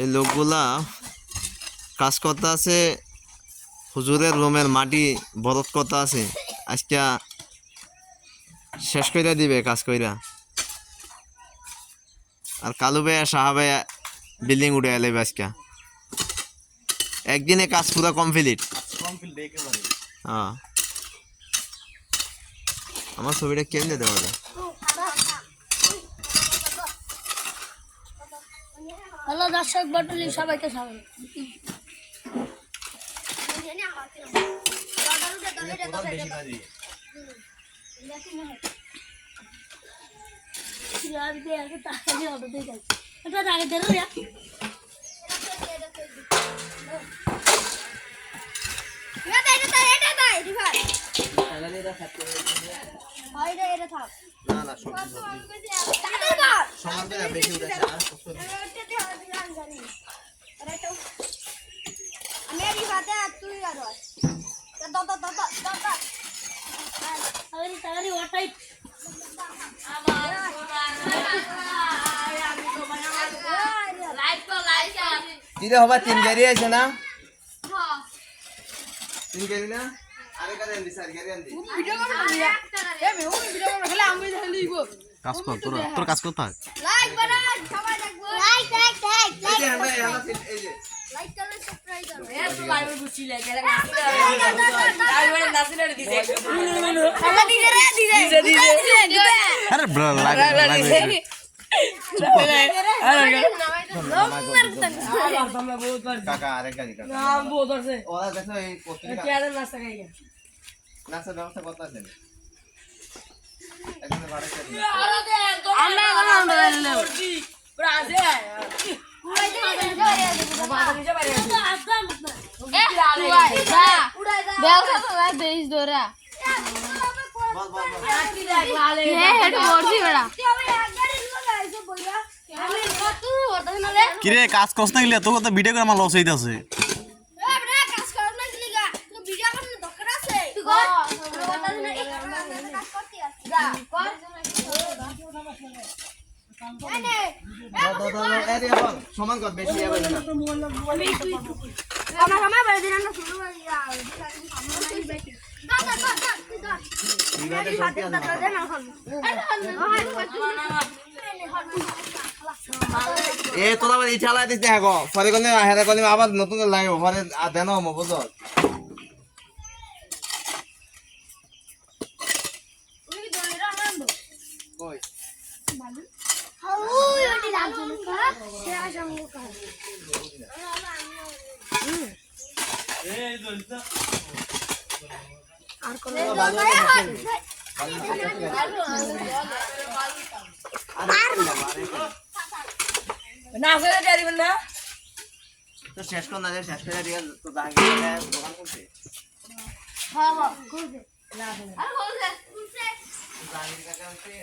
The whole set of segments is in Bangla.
এই লোকগুলা কাজ করতে আছে, হুজুরের রুমের মাটি বরদ করতে আছে, আজকে শেষ কইরা দিবে কাজ কইরা। আর কালু ভাইয়া সাহা ভাইয়া বিল্ডিং উঠে এলে আজকে একদিনে কাজ পুরো কমপ্লিট। হ্যাঁ, আমার ছবিটা কেমনে দেওয়া যায়? হ্যালো দর্শক মণ্ডলী, সবাইকে স্বাগত। কিরে হবা 3 গাড়ি আছে না? 3 গাড়ি না? আরে গাড়ি আনদি, 4 গাড়ি আনদি। কাজ কর, তোর কাজ কর থাক। লাইক বাটন সবাই দেখবো। লাইক এই যে আমরা এই যে লাইক করলে সাবস্ক্রাইব করবে। এ তো লাইভে ঘুরছি লে কেন লাইভে নাসিলে দিছে খালা দিছে রে দিছে আরে ব্রো লাইভ কাকা আরে গাড়ি কাকা নাম বহুত আছে ওরা দেখো এই পত্রিকা কে আরে নাস্তা খাই গেল নাস্তার ব্যবস্থা করতে আছেন এখানে ভাড়া করে আরে দে আমরা আমরা করছি পুরো আছে বাবা নিচে বাইরে ব্যবসা তো দেশ দোরা বল বল বল আটি দেখ লালে হে হেড বড়ছি বড়া এক গাড়ি লাগাইছো বইরা আমি কত বড় হলে কিরে কাজ করছ না গিলা তো কত ভিডিও করে আমার লস হইতাছে এ রে কাজ কর না দিলিগা তো ভিডিও করতে দরকার আছে তুই কর কথা না এই কাজ করতে আছে যা কর এনে এরে বল সমান কর বেশি হবে না আমার সময় বলে দিন না শুরু হয়ে যা দাদা দাদা দাদা বিবাদে শক্তি আছে দে না হল এ তোরা আবার ই চালাই দিতে হ্যাঁ গো পরে কোনে হেরে কোনে আবার নতুন লাগে পরে দেন মো বুঝো উনি দলে রাখলাম কই ওই ওটি লাগছে না সে আসা মুখ আর কোন নাসিলে দিবেন না তো শেষ কর না শেষ করে দিয়ে তো দাঁড়িয়ে দোকান করতে হ্যাঁ হ্যাঁ করবে আর বলছে দাঁড়িয়ে কাকা হচ্ছে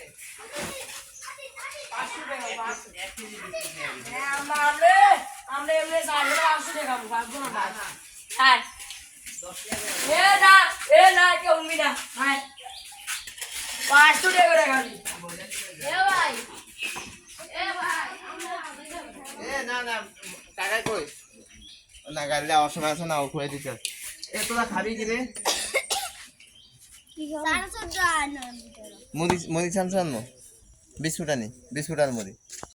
আমরা এমনি সাইডে আসছে দেখাবো পারবো না হ্যাঁ এ না কে উম্মি না হ্যাঁ 500 টাকা করে খালি এ ভাই এ না না টাকা কই না গাড়ি যাওয়ার সময় আছে না ও খুঁড়ে দিতে এ তোরা খাবি কি রে কি খাবে তার সব জানা মুড়ি মুড়ি চামচান মো বিস্কুট আনি বিস্কুট আর মুড়ি